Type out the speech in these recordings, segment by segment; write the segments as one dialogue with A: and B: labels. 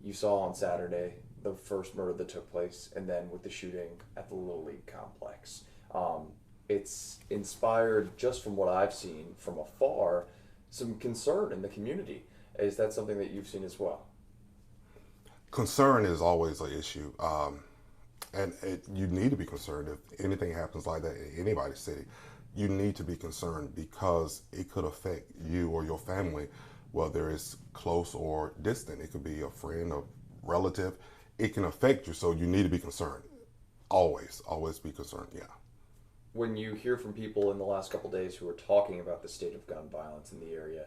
A: You saw on Saturday the first murder that took place, and then with the shooting at the Little League complex. It's inspired, just from what I've seen from afar, some concern in the community. Is that something that you've seen as well?
B: Concern is always an issue, you need to be concerned if anything happens like that in anybody's city. You need to be concerned because it could affect you or your family, whether it's close or distant. It could be a friend, a relative. It can affect you, so you need to be concerned. Always be concerned. Yeah.
A: When you hear from people in the last couple of days who are talking about the state of gun violence in the area,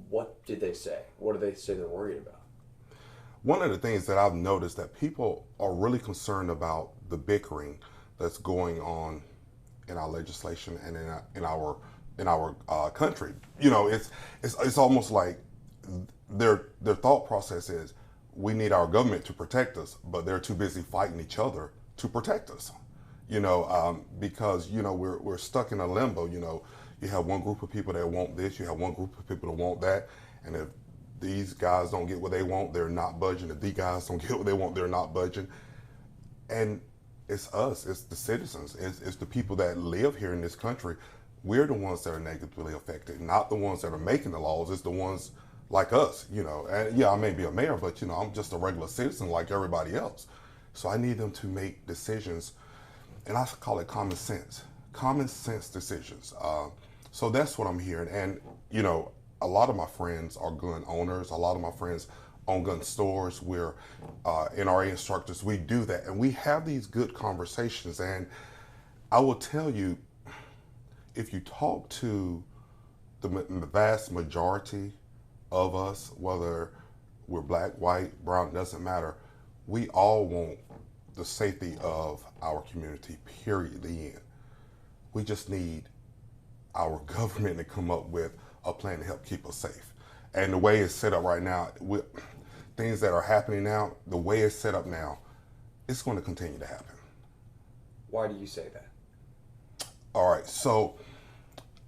A: what did they say? What do they say they're worried about?
B: One of the things that I've noticed that people are really concerned about the bickering that's going on in our legislation and in our country. You know, it's almost like their thought process is we need our government to protect us, but they're too busy fighting each other to protect us. Because we're stuck in a limbo. You have one group of people that want this, you have one group of people that want that, and if these guys don't get what they want, they're not budging. If these guys don't get what they want, they're not budging. And it's us, it's the citizens, it's the people that live here in this country. We're the ones that are negatively affected, not the ones that are making the laws. It's the ones like us, And yeah, I may be a mayor, but I'm just a regular citizen like everybody else. So I need them to make decisions, and I call it common sense decisions. So that's what I'm hearing. And a lot of my friends are gun owners. A lot of my friends own gun stores. We're NRA instructors. We do that, and we have these good conversations. And I will tell you, if you talk to the vast majority of us, whether we're black, white, brown, doesn't matter, we all want the safety of our community, period, the end. We just need our government to come up with a plan to help keep us safe. And the way it's set up right now, things that are happening now, the way it's set up now, it's going to continue to happen.
A: Why do you say that?
B: All right, so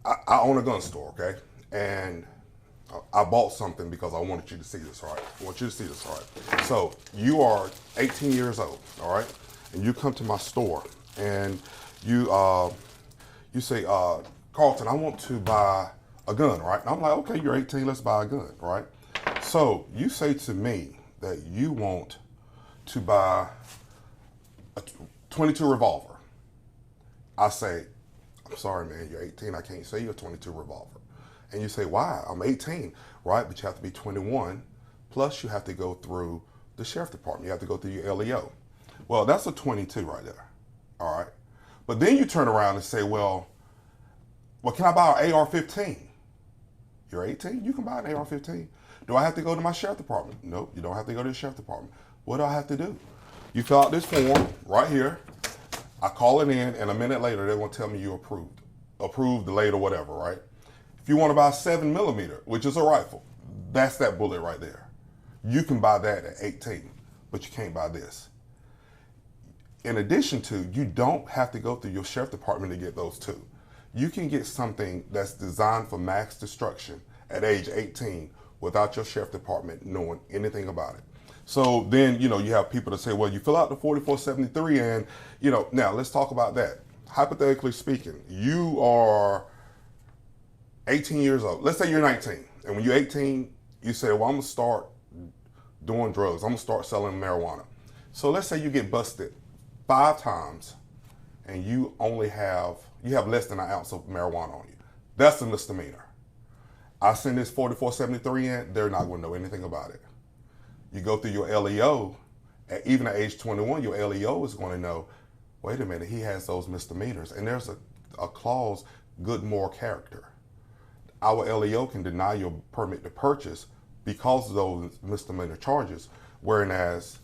B: I own a gun store, okay? And I bought something because I wanted you to see this, all right? I want you to see this, all right? So you are 18 years old, all right? And you come to my store and you say, Carlton, I want to buy a gun, right? And I'm like, okay, you're 18, let's buy a gun, right? So you say to me that you want to buy a 22 revolver. I say, I'm sorry, man, you're 18, I can't sell you a 22 revolver. And you say, why? I'm 18, right? But you have to be 21, plus you have to go through the sheriff department. You have to go through your LEO. Well, that's a 22 right there, all right? But then you turn around and say, well, can I buy an AR-15? You're 18, you can buy an AR-15. Do I have to go to my sheriff department? Nope, you don't have to go to the sheriff department. What do I have to do? You fill out this form right here. I call it in, and a minute later, they're gonna tell me you approved, delayed, or whatever, right? If you wanna buy a 7mm, which is a rifle, that's that bullet right there. You can buy that at 18, but you can't buy this. In addition to, you don't have to go through your sheriff department to get those two. You can get something that's designed for mass destruction at age 18 without your sheriff department knowing anything about it. So then, you have people that say, well, you fill out the 4473 and, now let's talk about that. Hypothetically speaking, you are 18 years old. Let's say you're 19. And when you're 18, you say, well, I'm gonna start doing drugs. I'm gonna start selling marijuana. So let's say you get busted 5 times and you have less than an ounce of marijuana on you. That's a misdemeanor. I send this 4473 in, they're not gonna know anything about it. You go through your LEO, even at age 21, your LEO is gonna know, wait a minute, he has those misdemeanors. And there's a clause, good moral character. Our LEO can deny your permit to purchase because of those misdemeanor charges, whereas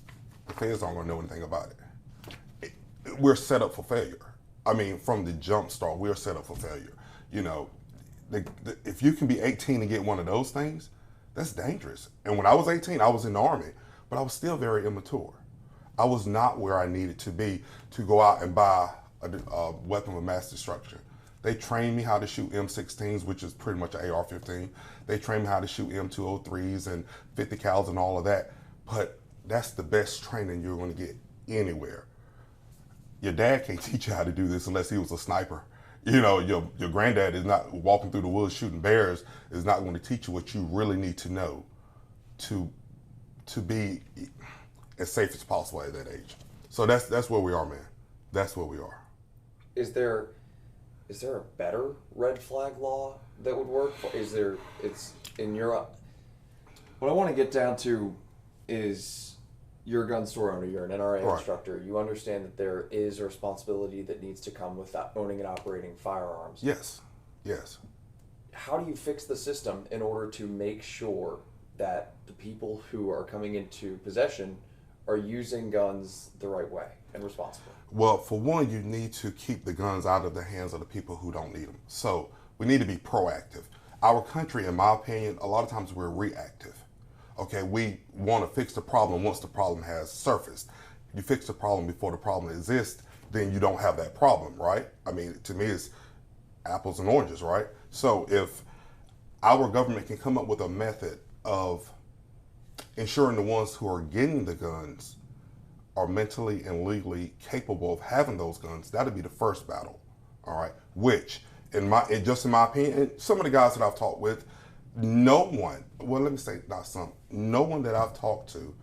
B: the feds aren't gonna know anything about it. We're set up for failure. I mean, from the jump start, we're set up for failure. If you can be 18 and get one of those things, that's dangerous. And when I was 18, I was in the Army, but I was still very immature. I was not where I needed to be to go out and buy a weapon of mass destruction. They trained me how to shoot M16s, which is pretty much an AR-15. They trained me how to shoot M203s and 50 cals and all of that. but that's the best training you're going to get anywhere. Your dad can't teach you how to do this unless he was a sniper. You know, your granddad is not walking through the woods shooting bears, is not going to teach you what you really need to know to be as safe as possible at that age. So that's where we are, man. That's where we are.
A: Is there a better red flag law that would work? It's in your. What I want to get down to is you're a gun store owner, you're an NRA
B: Right.
A: instructor. You understand that there is a responsibility that needs to come with owning and operating firearms.
B: Yes. Yes.
A: How do you fix the system in order to make sure that the people who are coming into possession are using guns the right way and responsibly?
B: Well, for one, you need to keep the guns out of the hands of the people who don't need them. So we need to be proactive. Our country, in my opinion, a lot of times we're reactive. Okay, we want to fix the problem once the problem has surfaced. You fix the problem before the problem exists, then you don't have that problem, right? I mean, to me, it's apples and oranges, right? So if our government can come up with a method of ensuring the ones who are getting the guns are mentally and legally capable of having those guns, that'll be the first battle, all right? Which, in my opinion, some of the guys that I've talked with, no one that I've talked to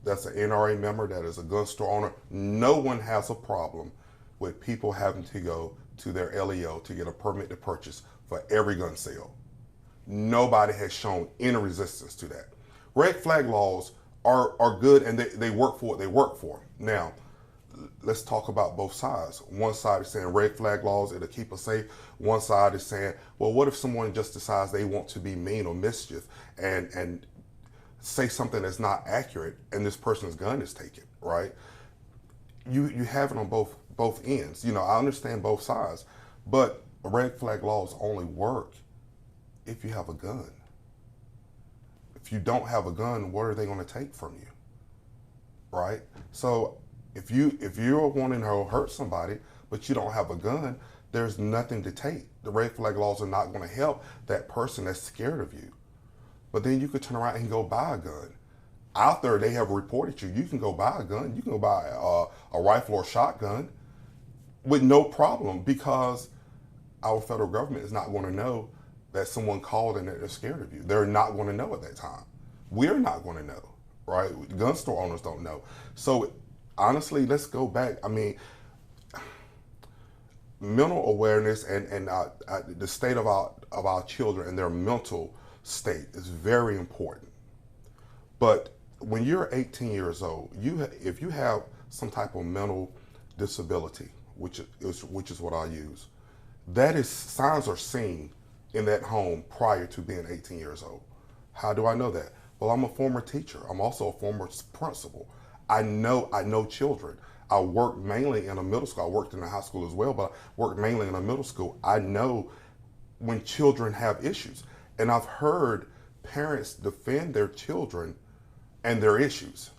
B: that's an NRA member, that is a gun store owner, no one has a problem with people having to go to their LEO to get a permit to purchase for every gun sale. Nobody has shown any resistance to that. Red flag laws are good, and they work for what they work for. Now, let's talk about both sides. One side is saying red flag laws, it'll keep us safe. One side is saying, well, what if someone just decides they want to be mean or mischief and say something that's not accurate and this person's gun is taken, right? You have it on both ends. You know, I understand both sides, but red flag laws only work if you have a gun. If you don't have a gun, what are they going to take from you, right? So if you're wanting to hurt somebody, but you don't have a gun, there's nothing to take. The red flag laws are not going to help that person that's scared of you. But then you could turn around and go buy a gun. Out there, they have reported you. You can go buy a gun. You can go buy a rifle or shotgun with no problem, because our federal government is not going to know that someone called and that they're scared of you. They're not going to know at that time. We're not going to know, right? Gun store owners don't know. So honestly, let's go back. I mean, mental awareness and the state of our children and their mental state is very important. But when you're 18 years old, if you have some type of mental disability, which is what I use, that is, signs are seen in that home prior to being 18 years old. How do I know that? Well, I'm a former teacher. I'm also a former principal. I know children. I worked mainly in a middle school. I worked in a high school as well, but I worked mainly in a middle school. I know when children have issues. And I've heard parents defend their children and their issues.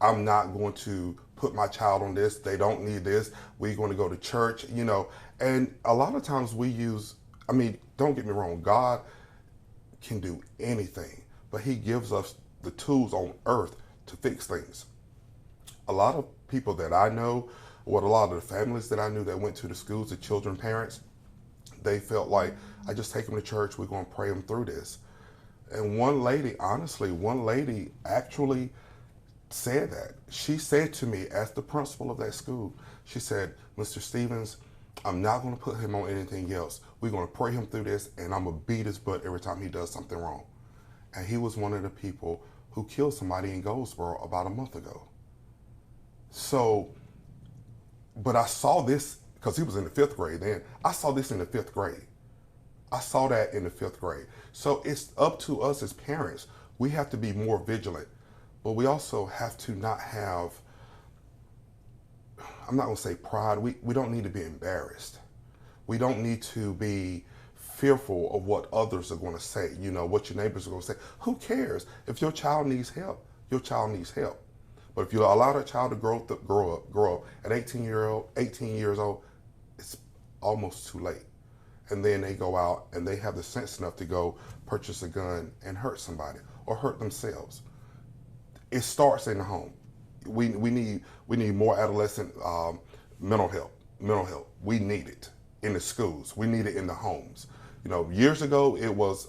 B: I'm not going to put my child on this. They don't need this. We're going to go to church, you know. And a lot of times don't get me wrong, God can do anything, but he gives us the tools on earth to fix things. A lot of people that I know, a lot of the families that I knew that went to the schools, the children, parents, they felt like, I just take them to church, we're going to pray them through this. And one lady actually said that. She said to me, as the principal of that school, she said, Mr. Stevens, I'm not going to put him on anything else. We're going to pray him through this, and I'm going to beat his butt every time he does something wrong. And he was one of the people who killed somebody in Goldsboro about a month ago. So, but I saw this, because he was in the 5th grade then. I saw this in the 5th grade. I saw that in the 5th grade. So it's up to us as parents. We have to be more vigilant, but we also have to not have, I'm not going to say pride. We don't need to be embarrassed. We don't need to be fearful of what others are going to say, you know, what your neighbors are going to say. Who cares? If your child needs help, your child needs help. But if you allow that child to grow up at 18 years old, it's almost too late. And then they go out and they have the sense enough to go purchase a gun and hurt somebody or hurt themselves. It starts in the home. We need more adolescent mental health. Mental health. We need it in the schools. We need it in the homes. You know, years ago it was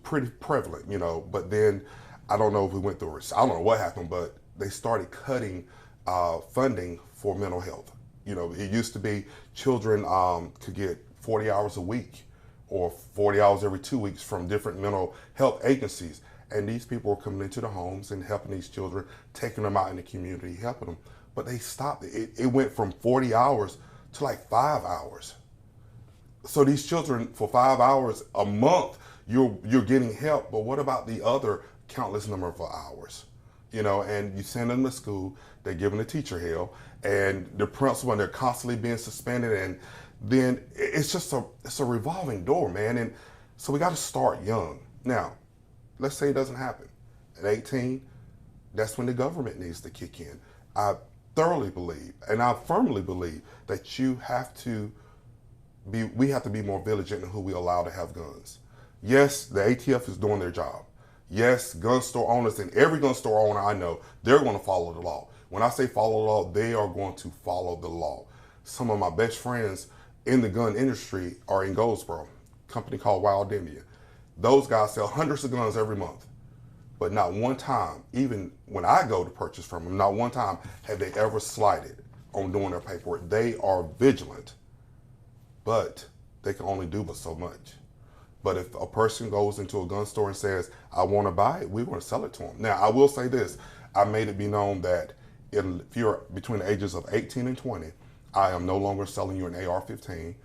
B: pretty prevalent. You know, but then I don't know if we went through it. I don't know what happened, but they started cutting funding for mental health. You know, it used to be children could get 40 hours a week or 40 hours every 2 weeks from different mental health agencies. And these people were coming into the homes and helping these children, taking them out in the community, helping them. But they stopped it. It went from 40 hours to like 5 hours. So these children, for 5 hours a month, you're getting help. But what about the other countless number of hours? You know, and you send them to school, they're giving the teacher hell, and the principal, and they're constantly being suspended, and then it's a revolving door, man. And so we got to start young. Now, let's say it doesn't happen. At 18, that's when the government needs to kick in. I thoroughly believe, and I firmly believe, that we have to be more vigilant in who we allow to have guns. Yes, the ATF is doing their job. Yes, gun store owners, and every gun store owner I know, they're going to follow the law. When I say follow the law, they are going to follow the law. Some of my best friends in the gun industry are in Goldsboro, a company called WRAL-TV. Those guys sell hundreds of guns every month. But not one time, even when I go to purchase from them, not one time have they ever slighted on doing their paperwork. They are vigilant, but they can only do but so much. But if a person goes into a gun store and says, I want to buy it, we want to sell it to them. Now, I will say this. I made it be known that if you're between the ages of 18 and 20, I am no longer selling you an AR-15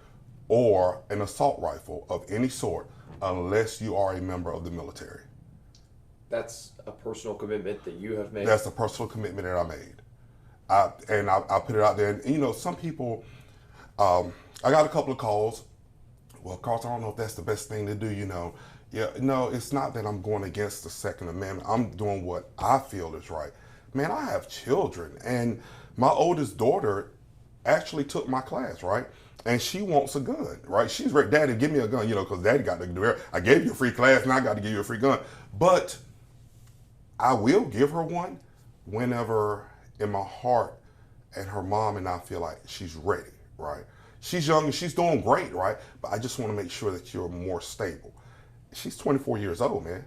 B: or an assault rifle of any sort unless you are a member of the military.
A: That's a personal commitment that you have made?
B: That's a personal commitment that I made. I put it out there. And, you know, some people, I got a couple of calls. Well, Carlton, I don't know if that's the best thing to do, you know. Yeah, no, it's not that I'm going against the Second Amendment. I'm doing what I feel is right. Man, I have children, and my oldest daughter actually took my class, right? And she wants a gun, right? She's ready, Daddy, give me a gun, you know, because Daddy got to do it. I gave you a free class, and I got to give you a free gun. But I will give her one whenever in my heart and her mom and I feel like she's ready, right? She's young and she's doing great, right? But I just want to make sure that you're more stable. She's 24 years old, man.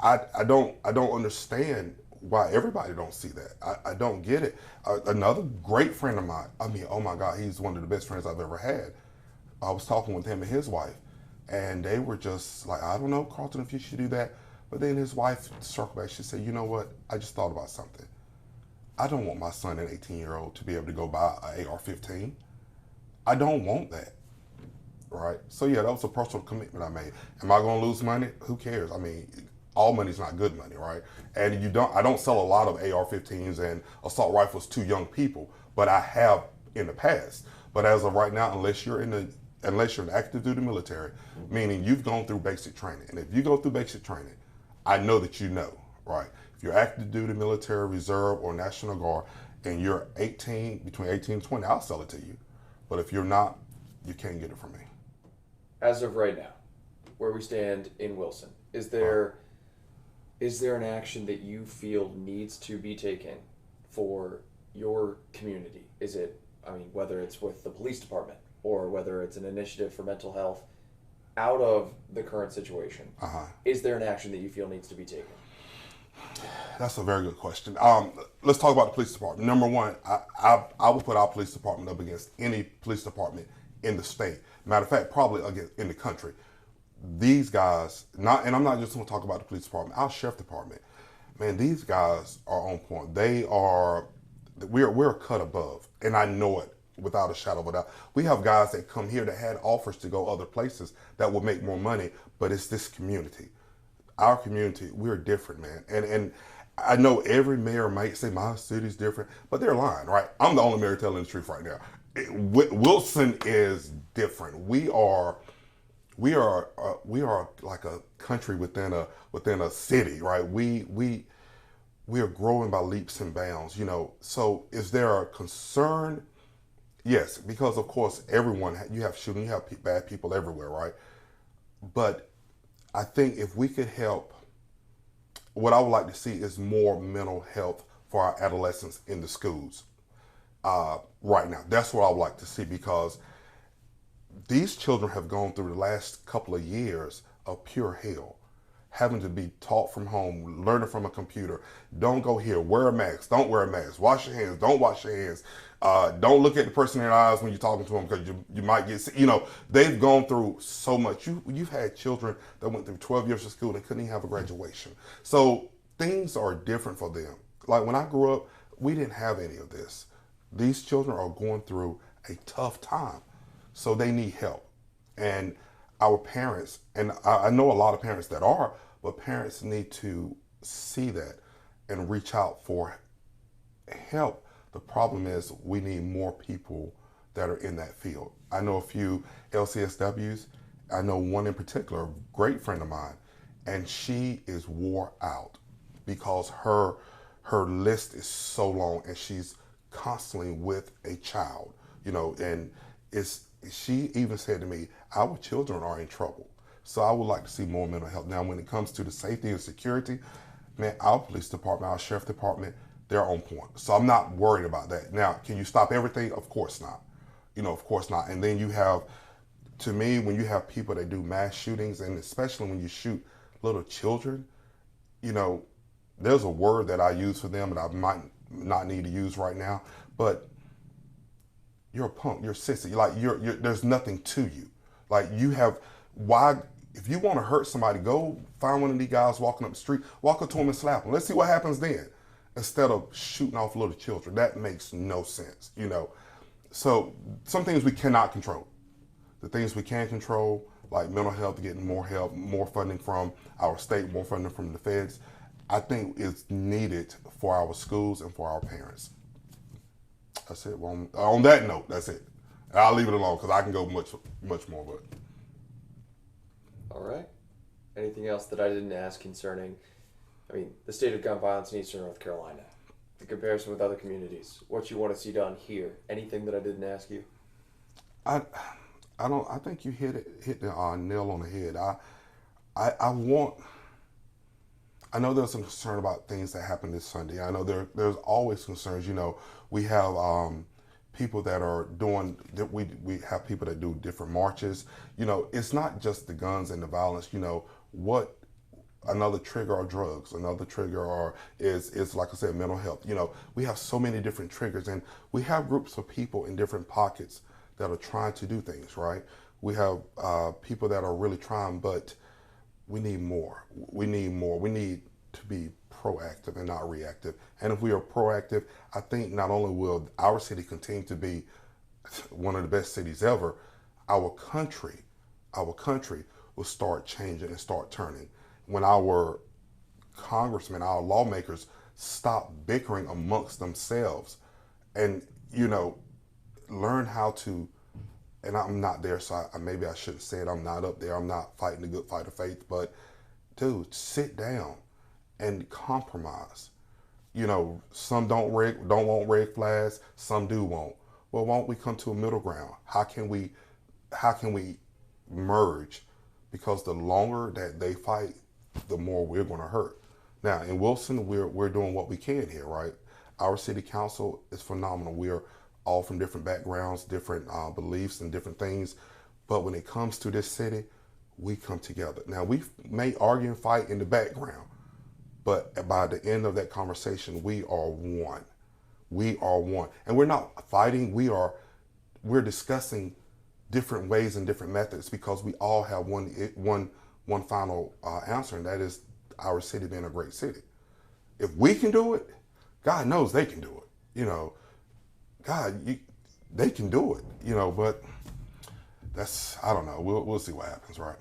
B: I don't understand why everybody don't see that. I don't get it. Another great friend of mine, I mean, oh my God, he's one of the best friends I've ever had. I was talking with him and his wife, and they were just like, I don't know, Carlton, if you should do that. But then his wife circled back. She said, you know what? I just thought about something. I don't want my son, an 18-year-old, to be able to go buy an AR-15. I don't want that, right? So yeah, that was a personal commitment I made. Am I going to lose money? Who cares? I mean, all money's not good money, right? And I don't sell a lot of AR-15s and assault rifles to young people, but I have in the past. But as of right now, unless you're in active duty military, meaning you've gone through basic training, and if you go through basic training, I know that you know, right? If you're active duty military, reserve, or National Guard, and you're 18, between 18 and 20, I'll sell it to you. But if you're not, you can't get it from me.
A: As of right now, where we stand in Wilson, is there an action that you feel needs to be taken for your community? Is it, I mean, whether it's with the police department or whether it's an initiative for mental health, out of the current situation, is there an action that you feel needs to be taken?
B: That's a very good question. Let's talk about the police department. Number one, I would put our police department up against any police department in the state. Matter of fact, probably against in the country. These guys, and I'm not just going to talk about the police department, our sheriff department. Man, these guys are on point. We're a cut above, and I know it without a shadow of a doubt. We have guys that come here that had offers to go other places that would make more money, but it's this community. Our community, we're different, man. And I know every mayor might say my city's different, but they're lying, right? I'm the only mayor telling the truth right now. Wilson is different. We are like a country within a city, right? We are growing by leaps and bounds, you know. So is there a concern? Yes, because of course you have shooting, you have bad people everywhere, right? But I think if we could help what I would like to see is more mental health for our adolescents in the schools right now. That's what I would like to see, because these children have gone through the last couple of years of pure hell, having to be taught from home, learning from a computer. Don't go here, wear a mask, don't wear a mask, wash your hands, don't wash your hands, don't look at the person in the eyes when you're talking to them because you might get sick. They've gone through so much. You've had children that went through 12 years of school, they couldn't even have a graduation. So things are different for them. Like when I grew up, we didn't have any of this. These children are going through a tough time, so they need help. And our parents, and I know a lot of parents that are, but parents need to see that and reach out for help. The problem is we need more people that are in that field. I know a few LCSWs. I know one in particular, a great friend of mine, and she is wore out because her list is so long, and she's constantly with a child, and she even said to me, our children are in trouble. So I would like to see more mental health. Now, when it comes to the safety and security, man, our police department, our sheriff department, they're on point. So I'm not worried about that. Now, can you stop everything? Of course not. Of course not. And then you have, to me, when you have people that do mass shootings, and especially when you shoot little children, there's a word that I use for them that I might not need to use right now, but you're a punk, you're a sissy. Like you're there's nothing to you. Like if you want to hurt somebody, go find one of these guys walking up the street, walk up to them and slap them. Let's see what happens then. Instead of shooting off little children. That makes no sense, So some things we cannot control. The things we can control, like mental health, getting more help, more funding from our state, more funding from the feds, I think is needed for our schools and for our parents. That's it. Well, on that note, that's it. I'll leave it alone because I can go much more. But
A: all right. Anything else that I didn't ask concerning, the state of gun violence in Eastern North Carolina, the comparison with other communities, what you want to see done here? Anything that I didn't ask you?
B: I think you hit the nail on the head. I know there's some concern about things that happened this Sunday. I know there's always concerns. We have people that are doing. We have people that do different marches. It's not just the guns and the violence. What another trigger are drugs. Another trigger is like I said, mental health. We have so many different triggers, and we have groups of people in different pockets that are trying to do things right. We have people that are really trying, but we need more. We need to be proactive and not reactive. And if we are proactive, I think not only will our city continue to be one of the best cities ever, our country will start changing and start turning. When our congressmen, our lawmakers stop bickering amongst themselves and, learn how to, and I'm not there, so maybe I shouldn't say it. I'm not up there. I'm not fighting the good fight of faith. But, dude, sit down and compromise. Some don't want red flags. Some do want. Well, why don't we come to a middle ground? How can we merge? Because the longer that they fight, the more we're going to hurt. Now, in Wilson, we're doing what we can here, right? Our city council is phenomenal. We're all from different backgrounds, different beliefs and different things. But when it comes to this city, we come together. Now, we may argue and fight in the background, but by the end of that conversation, we are one. We are one. And we're not fighting. We're discussing different ways and different methods because we all have one final answer, and that is our city being a great city. If we can do it, God knows they can do it. They can do it. But I don't know. We'll see what happens, right?